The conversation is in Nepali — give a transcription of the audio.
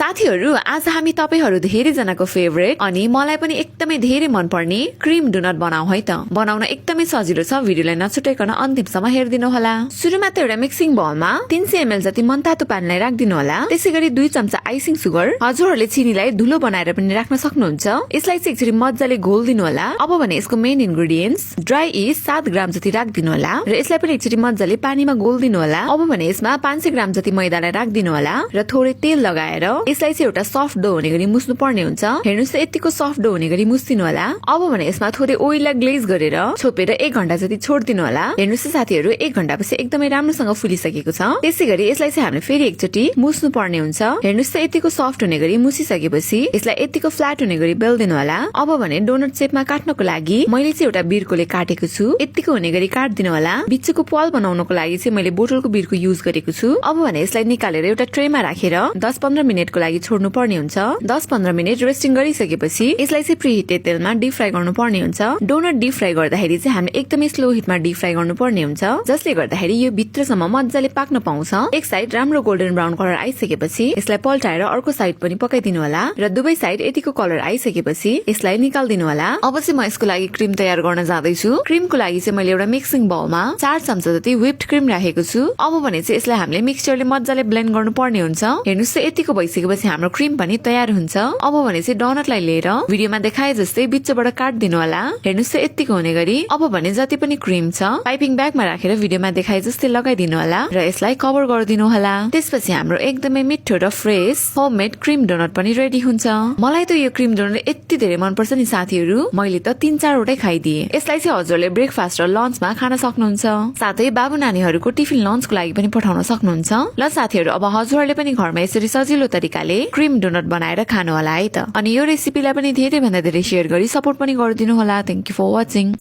साथीहरु आज हामी तपाईहरु धेरै जनाको फेभरेट अनि मलाई पनि एकदमै धेरै मन पर्ने क्रीम डोनट बनाऊ है त। बनाउन एकदमै सजिलो छ, भिडियोलाई नछुटाइकन अन्तिमसम्म हेर्दिनु होला। सुरुमा त एउटा मिक्सिङ बाउलमा 300 ml जति मनतातो पानीलाई राख्दिनु होला। त्यसैगरी 2 चम्चा आइसिङ सुगर, हजुरहरुले चिनीलाई धुलो बनाएर पनि राख्न सक्नुहुन्छ। यसलाई चाहिँ एकचोटी मज्जाले घोल्दिनु होला। अब भने यसको मेन इन्ग्रेडिएन्ट्स ड्राई इस्ट 7 ग्राम जति राख्दिनु होला र यसलाई पनि एकचोटी मज्जाले पानीमा घोल्दिनु होला। अब भने यसमा 500 ग्राम जति मैदालाई राख्दिनु होला र थोरै तेल लगाएर यसलाई चाहिँ एउटा सफ्ट डो हुने गरी मुस्नु पर्ने हुन्छ। हेर्नुस् त यतिको सफ्ट डो हुने गरी मुस्दिनु होला। अब भने यसमा थोरै ओइललाई ग्लेज गरेर छोपेर 1 घण्टा जति छोड्दिनु होला। हेर्नुस् त साथीहरु 1 घण्टापछि एकदमै राम्रोसँग फुलिसकेको छ। त्यसैगरी यसलाई चाहिँ हामीले फेरि एकचोटी मुस्नु पर्ने हुन्छ। हेर्नुस् त यतिको सफ्ट हुने गरी मुसिसकेपछि यसलाई यतिको फ्ल्याट हुने गरी बेल्दिनु होला। अब भने डोनट शेपमा काट्नको लागि मैले चाहिँ एउटा बिर्कोले काटेको छु। यतिको हुने गरी काट्दिनु होला। बिचको पाल बनाउनको लागि चाहिँ मैले बोतलको बिर्को युज गरेको छु। अब भने यसलाई निकालेर एउटा ट्रेमा राखेर 10-15 मिनेटको लागि छोड्नु पर्ने हुन्छ। 10-15 मिनेट रेस्टिङ गरिसकेपछि यसलाई चाहिँ प्रिहिटेड तेलमा डीप फ्राई गर्नु पर्ने हुन्छ। डोनट डीप फ्राई गर्दाखेरि चाहिँ हामीले एकदमै स्लो हिटमा डीप फ्राई गर्नु पर्ने हुन्छ, जसले गर्दाखेरि यो भित्रसम्म मज्जाले पाक्न पाउँछ। एक साइड राम्रो गोल्डन ब्राउन कलर आइसकेपछि यसलाई पल्टाएर अर्को साइड पनि पकाइदिनु होला र दुवै साइड यतिको कलर आइसकेपछि यसलाई निकाल्दिनु होला। अब चाहिँ म यसको लागि क्रीम तयार गर्न जाँदैछु। क्रीमको लागि चाहिँ मैले एउटा मिक्सिङ बाउलमा 4 चम्चा जति व्हिप्ड क्रीम राखेको छु। अब भने चाहिँ यसलाई हामीले मिक्सचरले मज्जाले ब्लेन्ड गर्नु पर्ने हुन्छ। हेर्नुस् त यतिको भइसकेपछि हाम्रो क्रीम पनि तयार हुन्छ। अब भने चाहिँ डोनटलाई लिएर भिडियोमा देखाए जस्तै बिचबाट काट्दिनु होला। हेर्नुस् त यतिको हुने गरी। अब भने जति पनि क्रीम छ पाइपिङ ब्यागमा राखेर भिडियोमा देखाए जस्तै लगाइदिनु होला र यसलाई कभर गरिदिनु होला। त्यसपछि हाम्रो एकदमै मिठो र फ्रेश होममेड क्रीम डोनट पनि रेडी हुन्छ। मलाई त यो क्रीम डोनट यति धेरै मन पर्छ नि साथीहरु, मैले त 3-4 वटै खाइदिए। यसलाई चाहिँ हजुरले ब्रेकफास्ट र लन्चमा खान सक्नुहुन्छ। साथै बाबु नानीहरुको टिफिन लन्चको लागि पनि पठाउन सक्नुहुन्छ। ल साथीहरु अब हजुरहरुले पनि घरमा यसरी सजिलो तरिकाले क्रीम डोनट बनाएर खानु होला है त। अनि यो रेसिपीलाई पनि धेरै भन्दा धेरै शेयर गरी सपोर्ट पनि गरिदिनु होला। Thank you for watching.